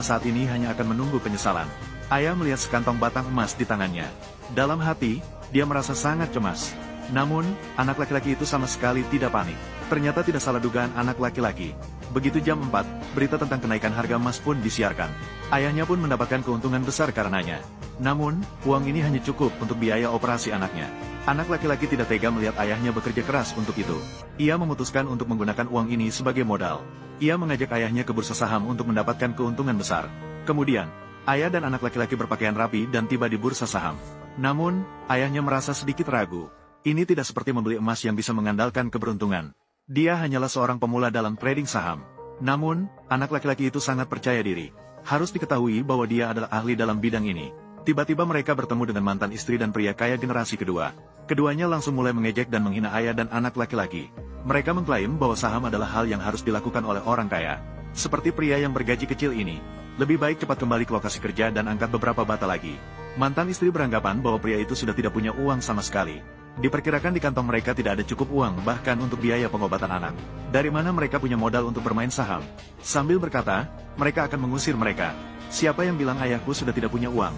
saat ini hanya akan menunggu penyesalan. Ayah melihat sekantong batang emas di tangannya. Dalam hati, dia merasa sangat cemas. Namun, anak laki-laki itu sama sekali tidak panik. Ternyata tidak salah dugaan anak laki-laki. Begitu jam 4, berita tentang kenaikan harga emas pun disiarkan. Ayahnya pun mendapatkan keuntungan besar karenanya. Namun, uang ini hanya cukup untuk biaya operasi anaknya. Anak laki-laki tidak tega melihat ayahnya bekerja keras untuk itu. Ia memutuskan untuk menggunakan uang ini sebagai modal. Ia mengajak ayahnya ke bursa saham untuk mendapatkan keuntungan besar. Kemudian, ayah dan anak laki-laki berpakaian rapi dan tiba di bursa saham. Namun, ayahnya merasa sedikit ragu. Ini tidak seperti membeli emas yang bisa mengandalkan keberuntungan. Dia hanyalah seorang pemula dalam trading saham. Namun, anak laki-laki itu sangat percaya diri. Harus diketahui bahwa dia adalah ahli dalam bidang ini. Tiba-tiba mereka bertemu dengan mantan istri dan pria kaya generasi kedua. Keduanya langsung mulai mengejek dan menghina ayah dan anak laki-laki. Mereka mengklaim bahwa saham adalah hal yang harus dilakukan oleh orang kaya. Seperti pria yang bergaji kecil ini, lebih baik cepat kembali ke lokasi kerja dan angkat beberapa bata lagi. Mantan istri beranggapan bahwa pria itu sudah tidak punya uang sama sekali. Diperkirakan di kantong mereka tidak ada cukup uang bahkan untuk biaya pengobatan anak. Dari mana mereka punya modal untuk bermain saham? Sambil berkata, mereka akan mengusir mereka. Siapa yang bilang ayahku sudah tidak punya uang?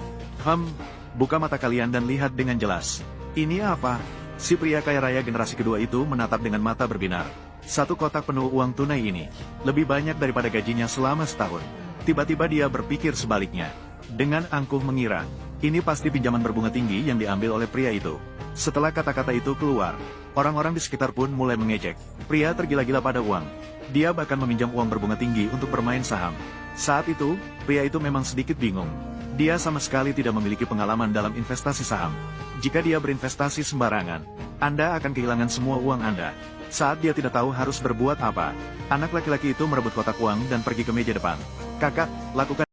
Buka mata kalian dan lihat dengan jelas. Ini apa? Si pria kaya raya generasi kedua itu menatap dengan mata berbinar. Satu kotak penuh uang tunai ini, lebih banyak daripada gajinya selama setahun. Tiba-tiba dia berpikir sebaliknya. Dengan angkuh mengira, ini pasti pinjaman berbunga tinggi yang diambil oleh pria itu. Setelah kata-kata itu keluar, orang-orang di sekitar pun mulai mengejek. Pria tergila-gila pada uang. Dia bahkan meminjam uang berbunga tinggi untuk bermain saham. Saat itu, pria itu memang sedikit bingung. Dia sama sekali tidak memiliki pengalaman dalam investasi saham. Jika dia berinvestasi sembarangan, Anda akan kehilangan semua uang Anda. Saat dia tidak tahu harus berbuat apa, anak laki-laki itu merebut kotak uang dan pergi ke meja depan. Kakak, lakukan